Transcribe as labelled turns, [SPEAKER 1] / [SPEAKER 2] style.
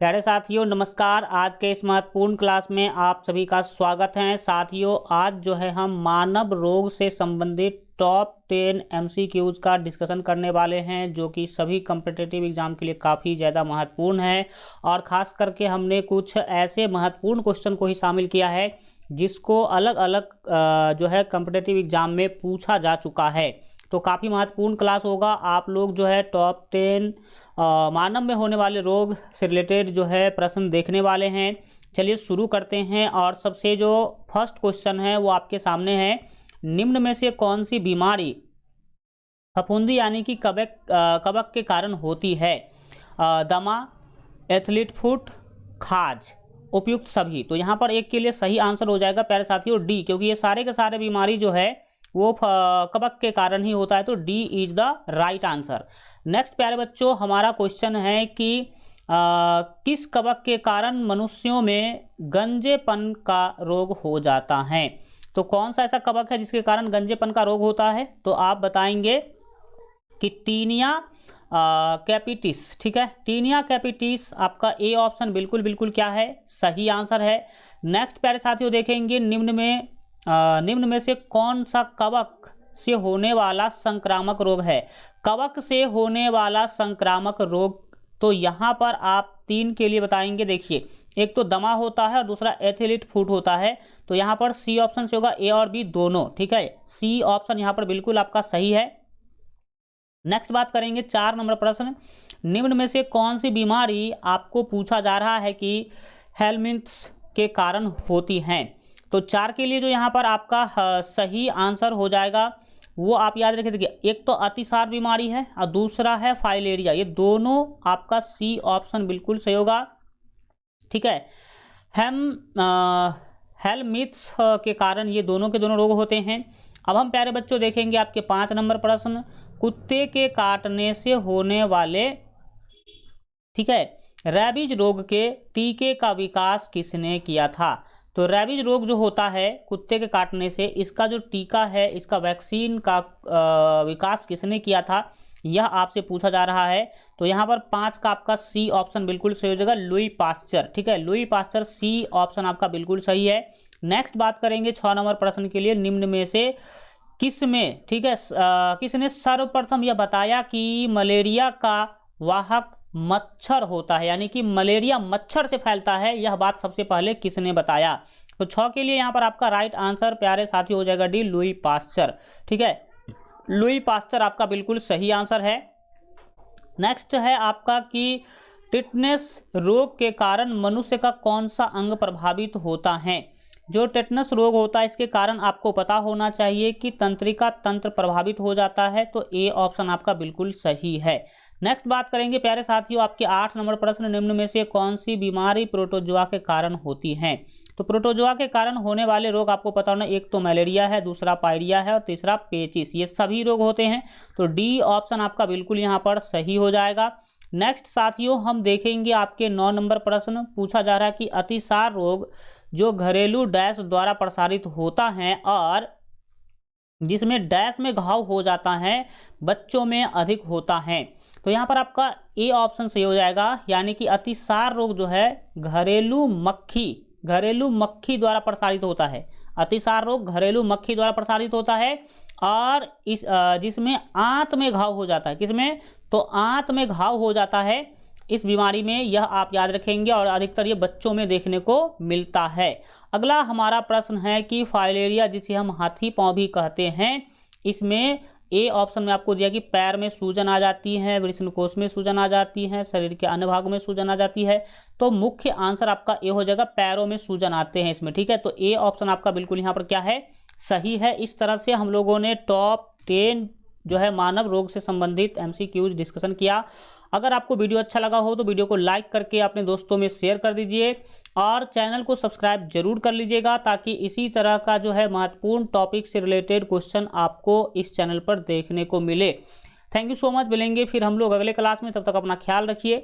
[SPEAKER 1] प्यारे साथियों नमस्कार। आज के इस महत्वपूर्ण क्लास में आप सभी का स्वागत है। साथियों आज जो है हम मानव रोग से संबंधित टॉप 10 MCQs का डिस्कशन करने वाले हैं, जो कि सभी कम्पिटिटिव एग्जाम के लिए काफ़ी ज़्यादा महत्वपूर्ण है। और ख़ास करके हमने कुछ ऐसे महत्वपूर्ण क्वेश्चन को ही शामिल किया है जिसको अलग अलग जो है कम्पिटिटिव एग्जाम में पूछा जा चुका है। तो काफ़ी महत्वपूर्ण क्लास होगा। आप लोग जो है टॉप 10 मानव में होने वाले रोग से रिलेटेड जो है प्रश्न देखने वाले हैं। चलिए शुरू करते हैं। और सबसे जो फर्स्ट क्वेश्चन है वो आपके सामने है, निम्न में से कौन सी बीमारी फफूंदी यानी कि कवक के कारण होती है? दमा, एथलीट फुट, खाज, उपयुक्त सभी। तो यहाँ पर एक के लिए सही आंसर हो जाएगा प्यारे साथियों डी, क्योंकि ये सारे के सारे बीमारी जो है वो कवक के कारण ही होता है। तो D is the right answer. Next प्यारे बच्चों हमारा क्वेश्चन है कि किस कवक के कारण मनुष्यों में गंजेपन का रोग हो जाता है? तो कौन सा ऐसा कवक है जिसके कारण गंजेपन का रोग होता है? तो आप बताएंगे कि टीनिया कैपिटिस। ठीक है, टीनिया कैपिटिस आपका ए ऑप्शन बिल्कुल बिल्कुल क्या है, सही आंसर है। नेक्स्ट प्यारे साथियों देखेंगे निम्न में से कौन सा कवक से होने वाला संक्रामक रोग है? कवक से होने वाला संक्रामक रोग, तो यहाँ पर आप 3 के लिए बताएंगे। देखिए, एक तो दमा होता है और दूसरा एथलीट फुट होता है। तो यहाँ पर सी ऑप्शन से होगा, ए और बी दोनों। ठीक है, सी ऑप्शन यहाँ पर बिल्कुल आपका सही है। नेक्स्ट बात करेंगे 4 नंबर प्रश्न, निम्न में से कौन सी बीमारी आपको पूछा जा रहा है कि हेलमिंथ्स के कारण होती हैं? तो 4 के लिए जो यहाँ पर आपका सही आंसर हो जाएगा वो आप याद रखें। देखिए, एक तो अतिसार बीमारी है और दूसरा है फाइलेरिया। ये दोनों आपका सी ऑप्शन बिल्कुल सही होगा। ठीक है, हेलमिंथ्स के कारण ये दोनों के दोनों रोग होते हैं। अब हम प्यारे बच्चों देखेंगे आपके 5 नंबर प्रश्न, कुत्ते के काटने से होने वाले, ठीक है, रैबीज रोग के टीके का विकास किसने किया था? तो रैबीज रोग जो होता है कुत्ते के काटने से, इसका जो टीका है, इसका वैक्सीन का विकास किसने किया था, यह आपसे पूछा जा रहा है। तो यहाँ पर 5 का आपका सी ऑप्शन बिल्कुल सही हो जाएगा, लुई पास्चर। ठीक है, लुई पास्चर सी ऑप्शन आपका बिल्कुल सही है। नेक्स्ट बात करेंगे 6 नंबर प्रश्न के लिए, निम्न में से किसमें, ठीक है, किसने सर्वप्रथम यह बताया कि मलेरिया का वाहक मच्छर होता है, यानी कि मलेरिया मच्छर से फैलता है? यह बात सबसे पहले किसने बताया? तो 6 के लिए यहाँ पर आपका राइट आंसर प्यारे साथी हो जाएगा डी, लुई पास्चर। ठीक है, लुई पास्चर आपका बिल्कुल सही आंसर है। नेक्स्ट है आपका कि टिटनेस रोग के कारण मनुष्य का कौन सा अंग प्रभावित होता है? जो टेटनस रोग होता है इसके कारण आपको पता होना चाहिए कि तंत्रिका तंत्र प्रभावित हो जाता है। तो ए ऑप्शन आपका बिल्कुल सही है। नेक्स्ट बात करेंगे प्यारे साथियों आपके 8 नंबर प्रश्न, निम्न में से कौन सी बीमारी प्रोटोजोआ के कारण होती है? तो प्रोटोजोआ के कारण होने वाले रोग आपको पता होना, एक तो मलेरिया है, दूसरा पायरिया है और तीसरा पेचिस। ये सभी रोग होते हैं। तो डी ऑप्शन आपका बिल्कुल यहाँ पर सही हो जाएगा। नेक्स्ट साथियों हम देखेंगे आपके 9 नंबर प्रश्न, पूछा जा रहा है कि अतिसार रोग जो घरेलू डैश द्वारा प्रसारित होता है और जिसमें डैश में घाव हो जाता है, बच्चों में अधिक होता है। तो यहाँ पर आपका ए ऑप्शन सही हो जाएगा, यानी कि अतिसार रोग जो है घरेलू मक्खी द्वारा प्रसारित होता है। अतिसार रोग घरेलू मक्खी द्वारा प्रसारित होता है और इस जिसमें आंत में घाव हो जाता है। किसमें? तो आंत में घाव हो जाता है इस बीमारी में, यह आप याद रखेंगे। और अधिकतर ये बच्चों में देखने को मिलता है। अगला हमारा प्रश्न है कि फाइलेरिया, जिसे हम हाथी पांव भी कहते हैं, इसमें ए ऑप्शन में आपको दिया कि पैर में सूजन आ जाती है, वृषणकोश में सूजन आ जाती है, शरीर के अन्य भागों में सूजन आ जाती है। तो मुख्य आंसर आपका ए हो जाएगा, पैरों में सूजन आते हैं इसमें। ठीक है, तो ए ऑप्शन आपका बिल्कुल यहाँ पर क्या है, सही है। इस तरह से हम लोगों ने टॉप 10 जो है मानव रोग से संबंधित MCQs डिस्कशन किया। अगर आपको वीडियो अच्छा लगा हो तो वीडियो को लाइक करके अपने दोस्तों में शेयर कर दीजिए और चैनल को सब्सक्राइब जरूर कर लीजिएगा, ताकि इसी तरह का जो है महत्वपूर्ण टॉपिक से रिलेटेड क्वेश्चन आपको इस चैनल पर देखने को मिले। Thank you so much. मिलेंगे फिर हम लोग अगले क्लास में, तब तक अपना ख्याल रखिए।